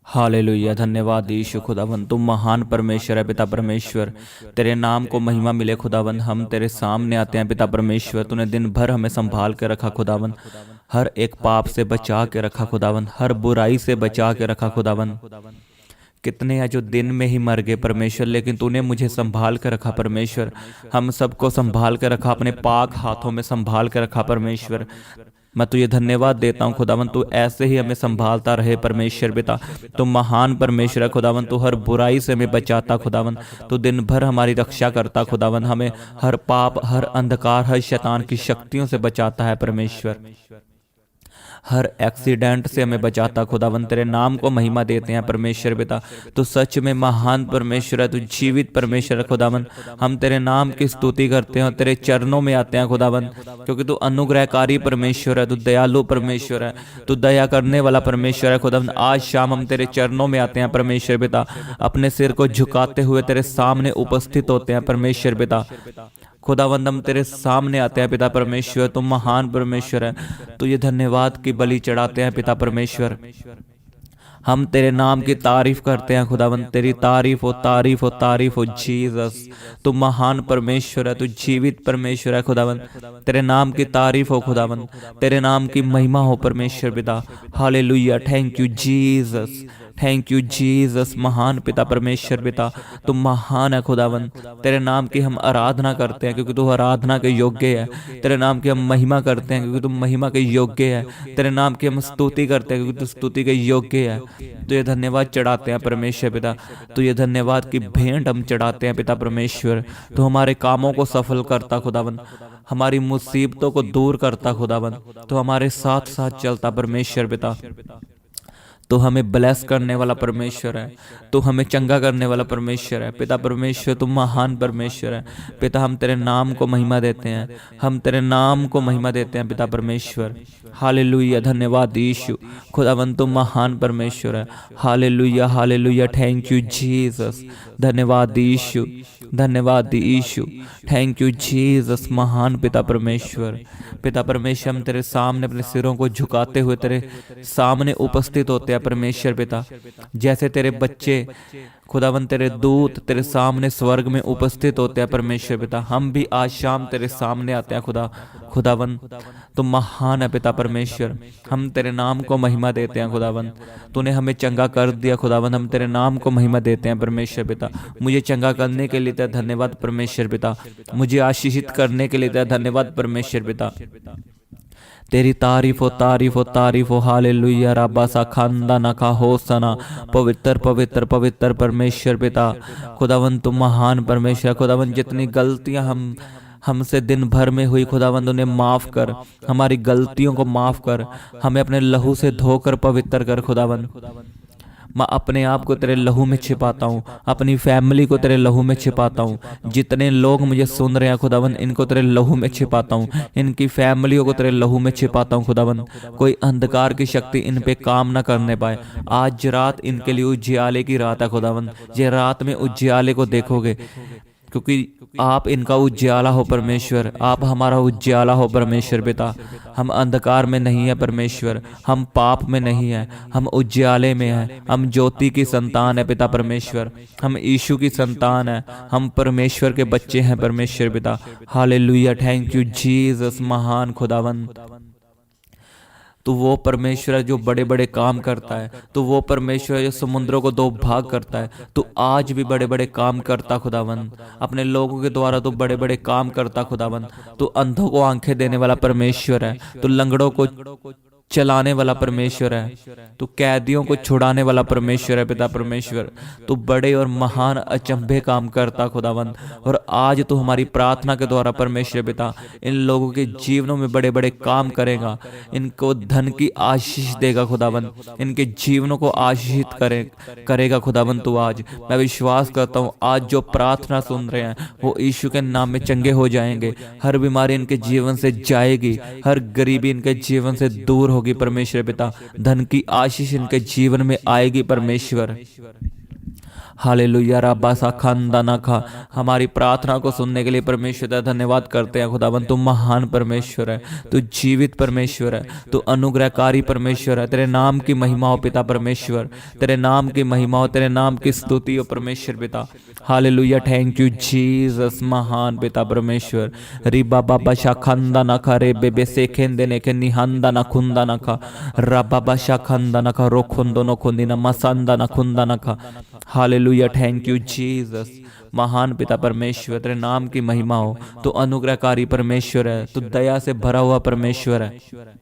Hallelujah. धन्यवाद यीशु खुदावन, तुम महान परमेश्वर है पिता परमेश्वर। तेरे नाम को महिमा मिले खुदावन। हम तेरे सामने आते हैं पिता परमेश्वर। तूने दिन भर हमें संभाल के रखा खुदावन, हर एक पाप से बचा के रखा खुदावन, हर बुराई से बचा के रखा खुदावन। कितने हैं जो दिन में ही मर गए परमेश्वर, लेकिन तूने मुझे संभाल के रखा परमेश्वर। हम सबको संभाल के रखा, अपने पाक हाथों में संभाल के रखा परमेश्वर। मैं तुझे धन्यवाद देता हूँ खुदावन, तू ऐसे ही हमें संभालता रहे परमेश्वर पिता। तू महान परमेश्वर है खुदावन, तू हर बुराई से हमें बचाता खुदावन। तू दिन भर हमारी रक्षा करता खुदावन, हमें हर पाप, हर अंधकार, हर शैतान की शक्तियों से बचाता है परमेश्वर। हर एक्सीडेंट से हमें बचाता खुदावन। तेरे नाम को महिमा देते हैं परमेश्वर पिता। तू सच में महान परमेश्वर है, तू जीवित परमेश्वर है खुदावन। हम तेरे नाम की स्तुति करते हैं और तेरे चरणों में आते हैं खुदावन, क्योंकि तू अनुग्रहकारी परमेश्वर है, तू दयालु परमेश्वर है, तू दया करने वाला परमेश्वर है खुदावन। आज शाम हम तेरे चरणों में आते हैं परमेश्वर पिता, अपने सिर को झुकाते हुए तेरे सामने उपस्थित होते हैं परमेश्वर पिता। खुदावंद हम तेरे सामने आते हैं पिता परमेश्वर, तुम महान परमेश्वर है। तो ये धन्यवाद की बलि चढ़ाते हैं पिता परमेश्वर। हम तेरे नाम की तारीफ करते हैं खुदावन। तेरी तारीफ हो, तारीफ हो, तारीफ हो जीसस। तू महान परमेश्वर है, तू जीवित परमेश्वर है खुदावन। तेरे नाम की तारीफ हो खुदावन, तेरे नाम की महिमा हो परमेश्वर पिता। Hallelujah. Thank you Jesus, thank you Jesus. महान पिता परमेश्वर पिता, तुम महान है खुदावन। तेरे नाम की हम आराधना करते हैं क्योंकि तू आराधना के योग्य है। तेरे नाम की हम महिमा करते हैं क्योंकि तुम महिमा के योग्य है। तेरे नाम की हम स्तुति करते हैं क्योंकि तू स्तुति के योग्य है। तो ये धन्यवाद चढ़ाते हैं परमेश्वर पिता। तो ये धन्यवाद की भेंट हम चढ़ाते हैं पिता परमेश्वर। तो हमारे कामों को सफल करता खुदावन, हमारी मुसीबतों को दूर करता खुदावन। तो हमारे साथ साथ चलता परमेश्वर पिता। तो हमें ब्लेस करने वाला परमेश्वर है, तो हमें चंगा करने वाला परमेश्वर है पिता परमेश्वर। तुम महान परमेश्वर है पिता। हम तेरे नाम को महिमा देते हैं, हम तेरे नाम को महिमा देते हैं पिता परमेश्वर। हालेलुया। धन्यवाद यीशु खुदावन, तुम महान परमेश्वर है। Hallelujah, hallelujah. Thank you Jesus. धन्यवाद यीशु, धन्यवाद यीशु। Thank you Jesus. महान पिता परमेश्वर। पिता परमेश्वर, हम तेरे सामने अपने सिरों को झुकाते हुए तेरे सामने उपस्थित होते हैं परमेश्वर पिता। जैसे तेरे बच्चे खुदावन, तेरे दूत तेरे सामने स्वर्ग में उपस्थित होते हैं परमेश्वर पिता, हम भी आज शाम तेरे सामने आते हैं खुदावन। तुम महान है पिता परमेश्वर। हम तेरे नाम को महिमा देते हैं खुदावन। तूने हमें चंगा कर दिया खुदावन, हम तेरे नाम को महिमा देते हैं परमेश्वर पिता। मुझे चंगा करने के लिए तेरा धन्यवाद परमेश्वर पिता। मुझे आशीषित करने के लिए तेरा धन्यवाद परमेश्वर पिता। तेरी तारीफ हो, तारीफ हो, तारीफ हो। हालेलुया। रब्बा सा खांदा नखा हो सना। पवित्र पवित्र पवित्र परमेश्वर पिता। खुदावन तुम महान परमेश्वर। खुदावन जितनी गलतियां हमसे दिन भर में हुई खुदावन, उन्हें माफ कर, हमारी गलतियों को माफ कर, हमें अपने लहू से धोकर पवित्र कर खुदावन। मैं अपने आप को तेरे लहू में छिपाता हूँ, अपनी फैमिली को तेरे लहू में छिपाता हूँ। जितने लोग मुझे सुन रहे हैं खुदावन, इनको तेरे लहू में छिपाता हूँ, इनकी फैमिलियों को तेरे लहू में छिपाता हूँ खुदावन। कोई अंधकार की शक्ति इन पे काम ना करने पाए। आज रात इनके लिए उजियाले की रात है खुदावन। ये रात में उजियाले को देखोगे, क्योंकि आप इनका उज्याला हो परमेश्वर। आप हमारा उज्याला हो परमेश्वर पिता। हम अंधकार में नहीं है परमेश्वर, हम पाप में नहीं है, हम उज्याले में हैं। हम ज्योति की संतान है पिता परमेश्वर। हम यीशु की संतान है, हम परमेश्वर के बच्चे हैं परमेश्वर पिता। हालेलुया। Thank you Jesus. महान खुदावन, तो वो परमेश्वर है जो बड़े बड़े काम करता है। तो वो परमेश्वर है जो समुद्रों को दो भाग करता है। तो आज भी बड़े बड़े काम करता खुदावन। अपने लोगों के द्वारा तो बड़े बड़े काम करता खुदावन। तो अंधों को आंखें देने वाला परमेश्वर है, तो लंगड़ों को चलाने वाला परमेश्वर है, तो कैदियों को छुड़ाने वाला परमेश्वर है पिता परमेश्वर। तो बड़े और महान अचंभे काम करता खुदावन। और आज तो हमारी प्रार्थना के द्वारा परमेश्वर पिता इन लोगों के जीवनों में बड़े बड़े काम करेगा। इनको धन की आशीष देगा खुदावन, इनके जीवनों को आशीषित करेगा खुदावन। तो आज मैं विश्वास करता हूँ, आज जो प्रार्थना सुन रहे हैं वो यीशु के नाम में चंगे हो जाएंगे। हर बीमारी इनके जीवन से जाएगी, हर गरीबी इनके जीवन से दूर होगी परमेश्वर पिता। धन की आशीष इनके जीवन में आएगी परमेश्वर। हालेलुया रब्बा सा खंदा ना खा। हमारी प्रार्थना को सुनने के लिए परमेश्वर का धन्यवाद करते हैं खुदावन। तू महान परमेश्वर है, तू जीवित परमेश्वर है, तू अनुग्रहकारी परमेश्वर है। तेरे नाम की महिमा हो पिता परमेश्वर, तेरे नाम की महिमा हो, तेरे नाम की स्तुति हो परमेश्वर पिता। हालेलुया, थैंक यू जीसस, महान पिता परमेश्वर। रिबा बाबा शाखंदा ना खा रे बेबे से खेंदे ने के निहंदा ना खुंदा ना खा। रबाबा शाखंदा ना खा रो खुंदो नो खुंदी ना मसंदा ना खुंदा ना खा। हालेलुया, थैंक यू जीसस, महान पिता परमेश्वर। तेरे नाम की महिमा हो। तो अनुग्रहकारी परमेश्वर है, तो दया से भरा हुआ परमेश्वर है।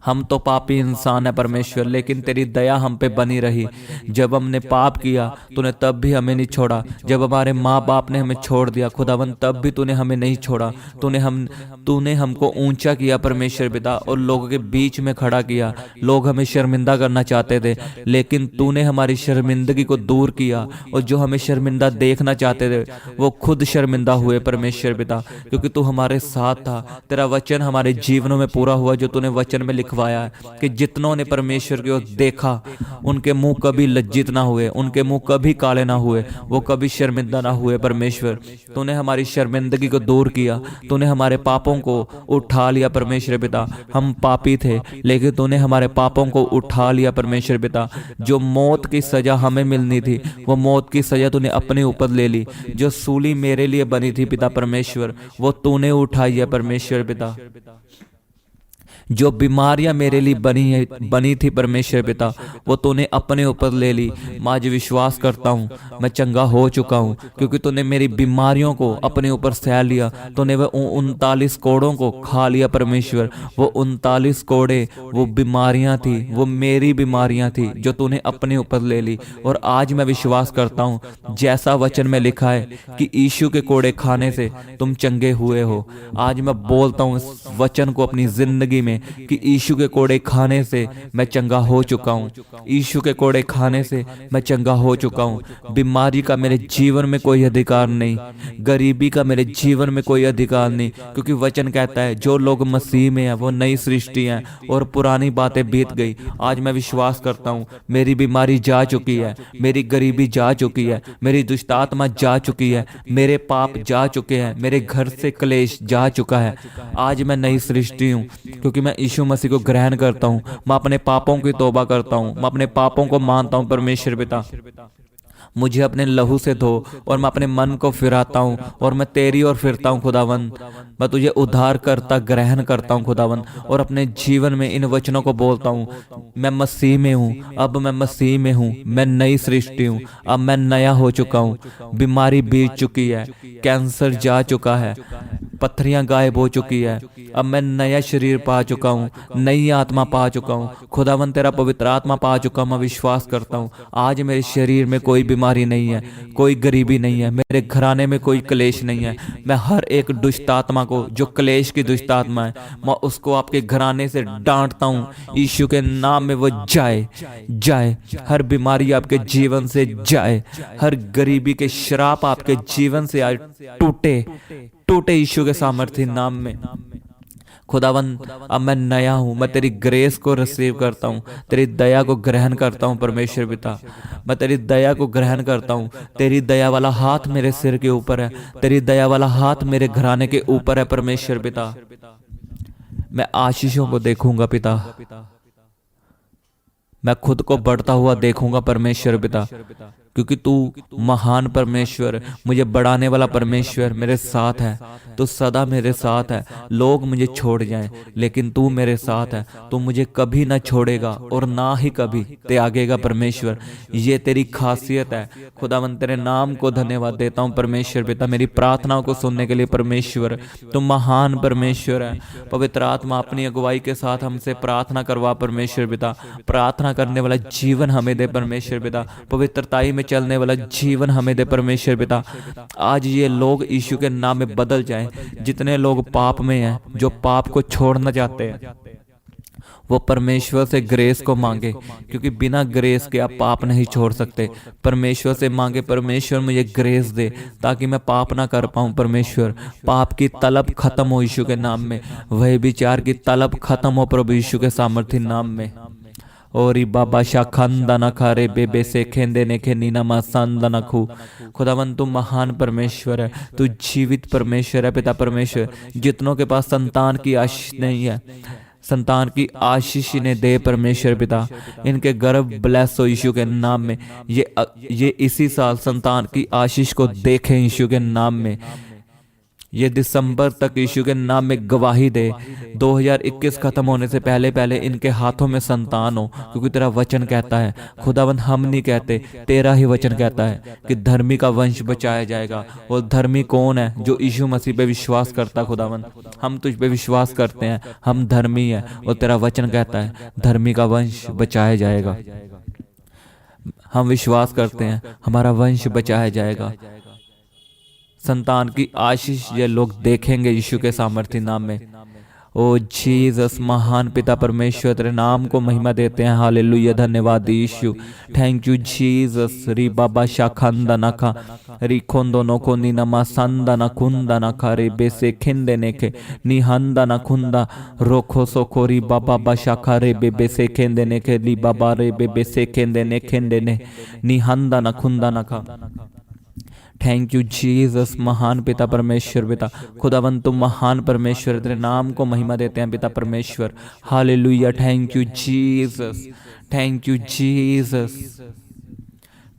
हम तो पापी इंसान है परमेश्वर, लेकिन तेरी दया हम पे बनी रही। जब हमने पाप किया तूने तब भी हमें नहीं छोड़ा। जब हमारे माँ बाप ने हमें छोड़ दिया खुदावन, तब भी तूने हमें नहीं छोड़ा। तूने हमको ऊंचा किया परमेश्वर पिता, और लोगों के बीच में खड़ा किया। लोग हमें शर्मिंदा करना चाहते थे, लेकिन तूने हमारी शर्मिंदगी को दूर किया, और जो हमें शर्मिंदा देखना चाहते थे वो खुद शर्मिंदा हुए परमेश्वर पिता, क्योंकि तू हमारे साथ था। तेरा वचन हमारे जीवनों में पूरा हुआ, जो तूने वचन में लिखवाया है कि जितनों ने परमेश्वर की ओर देखा उनके मुंह कभी लज्जित ना हुए, उनके मुंह कभी काले ना हुए, वो कभी शर्मिंदा ना हुए परमेश्वर। तूने हमारी शर्मिंदगी को दूर किया, तूने हमारे पापों को उठा लिया परमेश्वर पिता। हम पापी थे, लेकिन तूने हमारे पापों को उठा लिया परमेश्वर पिता। जो मौत की सजा हमें मिलनी थी, वो मौत की सजा तूने अपने ऊपर ले ली। जो सूली मेरे लिए बनी थी पिता परमेश्वर, वो तूने उठाई है परमेश्वर पिता। जो बीमारियां मेरे लिए बनी थी परमेश्वर पिता, वो तूने अपने ऊपर ले ली। मैं आज विश्वास करता हूँ मैं चंगा हो चुका हूँ, क्योंकि तूने मेरी बीमारियों को अपने ऊपर सह लिया। तूने वो 39 कोड़ों को खा लिया परमेश्वर। वो 39 कोड़े, वो बीमारियां थी, वो मेरी बीमारियां थी, जो तूने अपने ऊपर ले ली। और आज मैं विश्वास करता हूँ, जैसा वचन में लिखा है कि यीशु के कोड़े खाने से तुम चंगे हुए हो। आज मैं बोलता हूँ इस वचन को अपनी जिंदगी में कि यीशु के कोड़े खाने से मैं चंगा हो चुका हूँ। यीशु के कोड़े खाने से मैं चंगा हो चुका हूँ। बीमारी का मेरे जीवन में कोई अधिकार नहीं, गरीबी का मेरे जीवन में कोई अधिकार नहीं, क्योंकि वचन कहता है जो लोग मसीह में हैं वो नई सृष्टि हैं, और पुरानी बातें बीत गई। आज मैं विश्वास करता हूँ मेरी बीमारी जा चुकी है, मेरी गरीबी जा चुकी है, मेरी दुष्ट आत्मा जा चुकी है, मेरे पाप जा चुके हैं, मेरे घर से क्लेश जा चुका है। आज मैं नई सृष्टि हूँ, क्योंकि मैं यीशु मसीह को ग्रहण करता हूँ। मैं अपने पापों की तौबा करता हूँ, मैं अपने पापों को मानता हूँ परमेश्वर पिता। मुझे अपने लहू से धो, और मैं अपने मन को फिराता हूँ, और मैं तेरी ओर फिरता हूँ खुदावन। मैं तुझे उद्धार करता ग्रहण करता हूँ खुदावन, और अपने जीवन में इन वचनों को बोलता हूँ। मैं मसीह में हूँ, अब मैं मसीह में हूँ, मैं नई सृष्टि हूँ, अब मैं नया हो चुका हूँ। बीमारी बीत चुकी है, कैंसर जा चुका है, पत्थरियां गायब हो चुकी है, अब मैं नया शरीर पा चुका हूँ, नई आत्मा पा चुका हूँ खुदावन। तेरा पवित्र आत्मा पा चुका हूँ। मैं विश्वास करता हूँ आज मेरे शरीर में कोई बीमारी नहीं है, कोई गरीबी नहीं है, मेरे घराने में कोई क्लेश नहीं है। मैं हर एक दुष्ट आत्मा को, जो क्लेश की दुष्ट आत्मा है, मैं उसको आपके घराने से डांटता हूँ। यीशु के नाम में वो जाए जाए। हर बीमारी आपके जीवन से जाए, हर गरीबी के श्राप आपके जीवन से आए, टूटे टूटे यीशु के सामर्थ्य नाम में खुदावन। अब मैं नया हूँ, मैं तेरी ग्रेस को रिसीव करता हूँ, तेरी दया को ग्रहण करता हूँ परमेश्वर पिता। मैं तेरी दया को ग्रहण करता हूँ। तेरी दया वाला हाथ मेरे सिर के ऊपर है, तेरी दया वाला हाथ मेरे घराने के ऊपर है परमेश्वर पिता। मैं आशीषों को देखूंगा पिता, मैं खुद को बढ़ता हुआ देखूंगा परमेश्वर पिता, क्योंकि तू महान परमेश्वर, मुझे बढ़ाने वाला परमेश्वर मेरे साथ है। तू सदा मेरे साथ है। लोग मुझे छोड़ जाएं, लेकिन तू मेरे साथ है। तू मुझे कभी ना छोड़ेगा और ना ही कभी त्यागेगा परमेश्वर। ये तेरी खासियत है खुदावन। तेरे नाम को धन्यवाद देता हूँ परमेश्वर पिता, मेरी प्रार्थनाओं को सुनने के लिए परमेश्वर। तू महान परमेश्वर है। पवित्र आत्मा अपनी अगुवाई के साथ हमसे प्रार्थना करवा परमेश्वर पिता। प्रार्थना करने वाला जीवन हमें दे परमेश्वर पिता, पवित्रताई में चलने वाला जीवन हमें दे परमेश्वर पिता। आज ये लोग यीशु के नाम में बदल जाएं। जितने लोग पाप में हैं, जो पाप को छोड़ना चाहते हैं, वो परमेश्वर से ग्रेस को मांगे, क्योंकि बिना ग्रेस के आप पाप नहीं छोड़ सकते। परमेश्वर से मांगे, परमेश्वर मुझे ग्रेस दे ताकि मैं पाप ना कर पाऊं परमेश्वर। पाप की तलब खत्म हो यीशु के नाम में, वह विचार की तलब खत्म हो प्रभु यीशु के सामर्थ्य नाम में। ओरी बाबा शाखंदा नखा रे बेबे से खेंदे ने खे नीना मासंदा नखू। खुदावन तू महान परमेश्वर है, तू जीवित परमेश्वर है पिता परमेश्वर। जितनों के पास संतान की आशीष नहीं है, संतान की आशीष इन्हें दे परमेश्वर पिता। इनके गर्भ ब्लेस हो यीशु के नाम में। ये इसी साल संतान की आशीष को देखें यीशु के नाम में। ये दिसंबर तक यीशु के नाम में गवाही दे। 2021 खत्म होने से पहले पहले इनके हाथों में संतान हो, क्योंकि तेरा वचन कहता है खुदावन, हम नहीं कहते, तेरा ही वचन कहता है कि धर्मी का वंश बचाया जाएगा। और धर्मी कौन है? जो यीशु मसीह पे विश्वास करता। खुदावन हम तुझ पे विश्वास करते हैं, हम धर्मी हैं, और तेरा वचन कहता है धर्मी का वंश बचाया जाएगा। हम विश्वास करते हैं हमारा वंश बचाया जाएगा। संतान की आशीष ये लोग देखेंगे यीशु के सामर्थ्य नाम में। ओ जीसस, महान पिता परमेश्वर, तेरे नाम को महिमा देते हैं। हालेलुया, धन्यवाद यीशु, थैंक यू जीसस। री बाबा शाखंदा नखा री खोंदो नोको नी नमा संदा न खुंदा नखा रे बेसे खिंदे नेखे नी हंदा न खुंदा रोखो सोखो री बाबा बशाखा रे बेबे से खेंदे नेखे ली बाबा रे बेबे से खेंदे ने खेंदे ने नी हंदा न खुंदा नखा। थैंक यू जीसस, महान पिता परमेश्वर पिता। खुदावन तुम महान परमेश्वर, तेरे नाम को महिमा देते हैं पिता परमेश्वर। Hallelujah, thank you Jesus, thank you Jesus,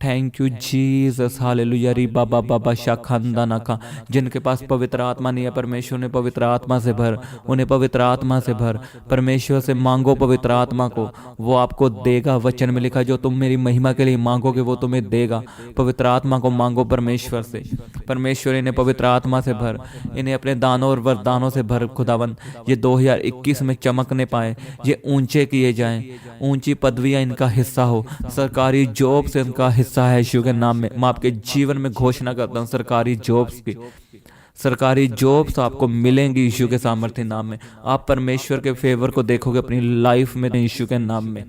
thank you Jesus. Hallelujah. री बाबा बाबा शाखंदा नखा। जिनके पास पवित्र आत्मा नहीं है परमेश्वर ने पवित्र आत्मा से भर, उन्हें पवित्र आत्मा से भर। परमेश्वर से मांगो पवित्र आत्मा को, वो आपको देगा। वचन में लिखा जो तुम मेरी महिमा के लिए मांगोगे वो तुम्हें देगा। पवित्र आत्मा को मांगो परमेश्वर से। परमेश्वर इन्हें पवित्र आत्मा से भर, इन्हें अपने दानों और वरदानों से भर। खुदावन ये 2021 में चमकने पाए, ये ऊंचे किए जाएं, ऊंची पदवियां इनका हिस्सा हो, सरकारी जॉब से इनका हिस्सा है यीशु के नाम में। मैं आपके जीवन में घोषणा करता हूँ सरकारी जॉब्स की, सरकारी जॉब्स आपको मिलेंगी यीशु के सामर्थ्य नाम में। आप परमेश्वर के फेवर को देखोगे अपनी लाइफ में यीशु के नाम में।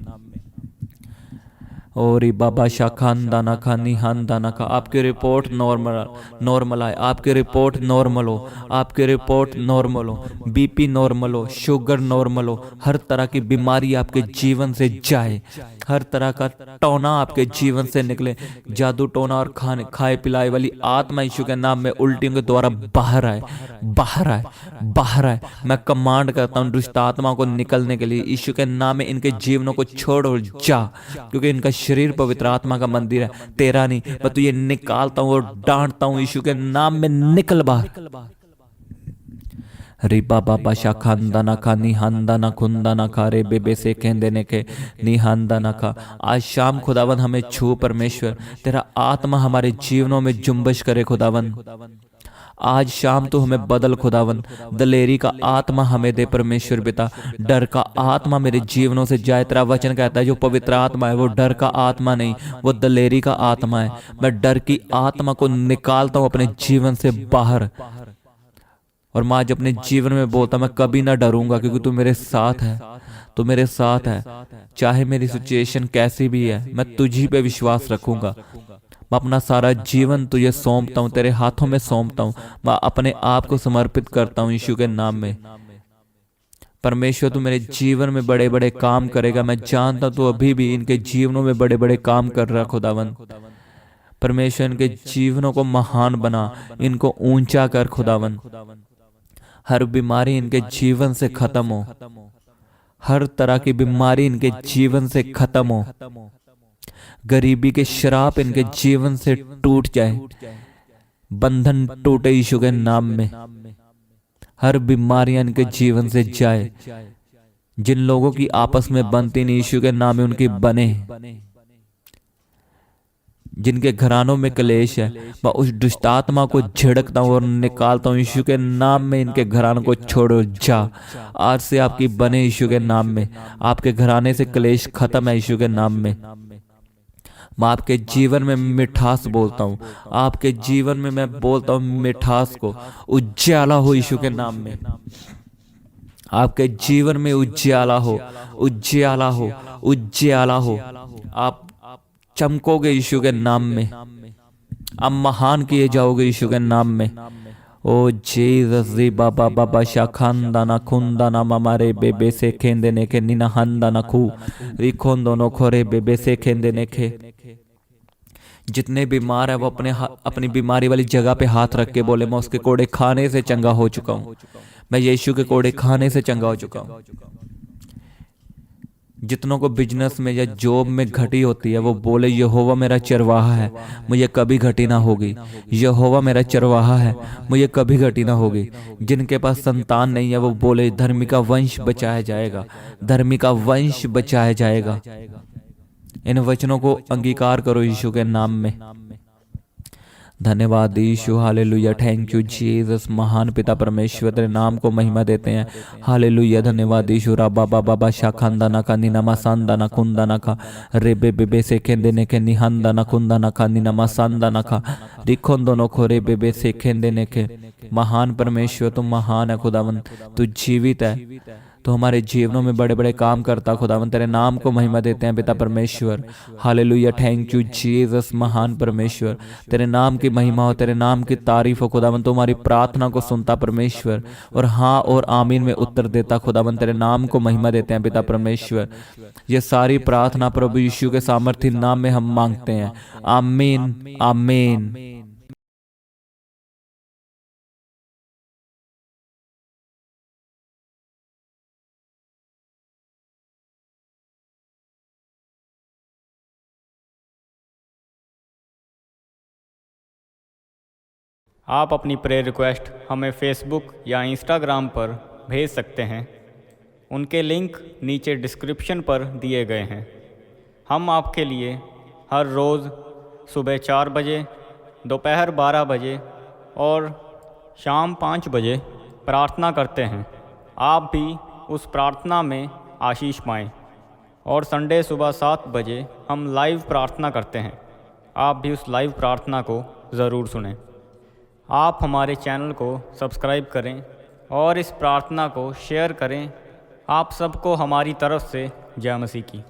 और बाबा शाखान नखा निहान नखा। आपकी रिपोर्ट नॉर्मल आए, आपकी रिपोर्ट नॉर्मल हो, आपकी रिपोर्ट नॉर्मल हो, बीपी नॉर्मल हो, शुगर नॉर्मल हो, हर तरह की बीमारी आपके जीवन से जाए, हर तरह का टोना आपके जीवन से निकले। जादू टोना और खाए पिलाए वाली आत्मा यीशु के नाम में उल्टियों के द्वारा बाहर आए, बाहर आए, बाहर आए। मैं कमांड करता हूँ दुष्ट आत्मा को निकलने के लिए यीशु के नाम में। इनके जीवनों को छोड़ और जा, क्योंकि इनका शरीर पवित्र आत्मा का मंदिर है, तेरा नहीं। मैं तुझे निकालता हूँ और डांटता हूँ यीशु के नाम में, निकल बाहर। री बाबा बाशा खांदा ना खा निहांदा ना खुंदा ना खा रे बेबे से कहंदे ने के निहांदा ना खा। आज शाम खुदावन हमें छू परमेश्वर, तेरा आत्मा हमारे जीवनों में जुम्बश करे खुदावन। आज शाम तो हमें बदल खुदावन, दलेरी का आत्मा हमें दे परमेश्वर पिता। डर का आत्मा मेरे जीवनों से जाए। तेरा वचन कहता है जो पवित्र आत्मा है वो डर का आत्मा नहीं, वो दलेरी का आत्मा है। मैं डर की आत्मा को निकालता हूँ अपने जीवन से बाहर। और मैं आज अपने जीवन में बोलता मैं कभी ना डरूंगा, क्योंकि तू मेरे साथ है, तू मेरे साथ है। चाहे मेरी सिचुएशन कैसी भी है, मैं तुझी पे विश्वास रखूंगा। मैं अपना सारा जीवन तुझे सौंपता हूँ, तेरे हाथों में सौंपता हूँ। मैं अपने आप को समर्पित करता हूँ यीशु के नाम में। परमेश्वर तू मेरे जीवन में बड़े बड़े काम करेगा। मैं जानता हूँ तू अभी भी इनके जीवनों में बड़े बड़े काम कर रहा खुदावन। परमेश्वर इनके जीवनों को महान बना, इनको ऊंचा कर खुदावन। हर बीमारी इनके जीवन से खत्म हो, हर तरह की बीमारी इनके जीवन से खत्म हो। गरीबी के श्राप इनके जीवन से टूट जाए, बंधन टूटे यीशु के नाम में। हर बीमारियां इनके जीवन से जाए। जिन लोगों की आपस में बनती नहीं यीशु के नाम में उनकी बने। जिनके घरानों में क्लेश है मैं उस दुष्ट आत्मा को झिड़कता हूँ और निकालता हूँ यीशु के नाम में। इनके घरानों को छोड़ो जा, आज से आपकी बने यीशु के नाम में। आपके घराने से क्लेश खत्म है यीशु के नाम में। मैं आपके जीवन में मिठास बोलता हूँ, आपके जीवन में मैं बोलता हूँ मिठास को उज्ज्वला हो यीशु के नाम में। आपके जीवन में उज्ज्वला हो, उज्ज्वला हो, उज्ज्वला हो। आप चमकोगे यीशु के नाम में, आप महान किए जाओगे यीशु के नाम में। ओ जीसस जी बाबा बाबा शाखंदा ना खुंदा ना मामारे बेबे से खेंदे ने के निना हंदा ना खू रिखोंदो नो खोरे बेबे से खेंदे ने खे। जितने बीमार है वो अपनी बीमारी वाली जगह पे हाथ रख के बोले मैं उसके कोड़े खाने से चंगा हो चुका हूँ, मैं यीशु के कोड़े खाने से चंगा हो चुका हूँ। जितनों को बिजनेस में या जॉब में घटी होती है वो बोले यहोवा मेरा चरवाहा है, मुझे कभी घटी ना होगी। यहोवा मेरा चरवाहा है, मुझे कभी घटी ना होगी। जिनके पास संतान नहीं है वो बोले धर्मी का वंश बचाया जाएगा, धर्मी का वंश बचाया जाएगा। इन वचनों को अंगीकार करो यीशु के नाम में। धन्यवाद यीशु, हालेलुया, थैंक यू जीसस। महान पिता परमेश्वर तेरे नाम को महिमा देते हैं, हालेलुया। धन्यवाद यीशु। राबा बाबा बा शाखंदा ना का निनामा सांदा ना कुंदा ना का रेबे बेबे से खेंदे ने के निहंदा ना कुंदा ना का निनामा सांदा ना का रिखों दोनों खो रे बेबे से खेंदे ने के। महान परमेश्वर तुम महान है खुदावन, तू जीवित है, तो हमारे जीवनों में बड़े बड़े काम करता खुदावन। तेरे नाम को महिमा देते हैं पिता परमेश्वर, हालेलुया, थैंक यू जीसस। महान परमेश्वर तेरे नाम की महिमा हो, तेरे नाम की तारीफ हो खुदावन। तुम्हारी प्रार्थना को सुनता परमेश्वर और हाँ और आमीन में उत्तर देता खुदावन। तेरे नाम को महिमा देते हैं पिता परमेश्वर। ये सारी प्रार्थना प्रभु यीशु के सामर्थ्य नाम में हम मांगते हैं, आमीन आमीन। आप अपनी प्रेयर रिक्वेस्ट हमें फेसबुक या इंस्टाग्राम पर भेज सकते हैं, उनके लिंक नीचे डिस्क्रिप्शन पर दिए गए हैं। हम आपके लिए हर रोज़ सुबह 4 बजे, दोपहर 12 बजे और शाम 5 बजे प्रार्थना करते हैं। आप भी उस प्रार्थना में आशीष पाएँ। और संडे सुबह 7 बजे हम लाइव प्रार्थना करते हैं, आप भी उस लाइव प्रार्थना को ज़रूर सुनें। आप हमारे चैनल को सब्सक्राइब करें और इस प्रार्थना को शेयर करें। आप सबको हमारी तरफ से जय मसीह की।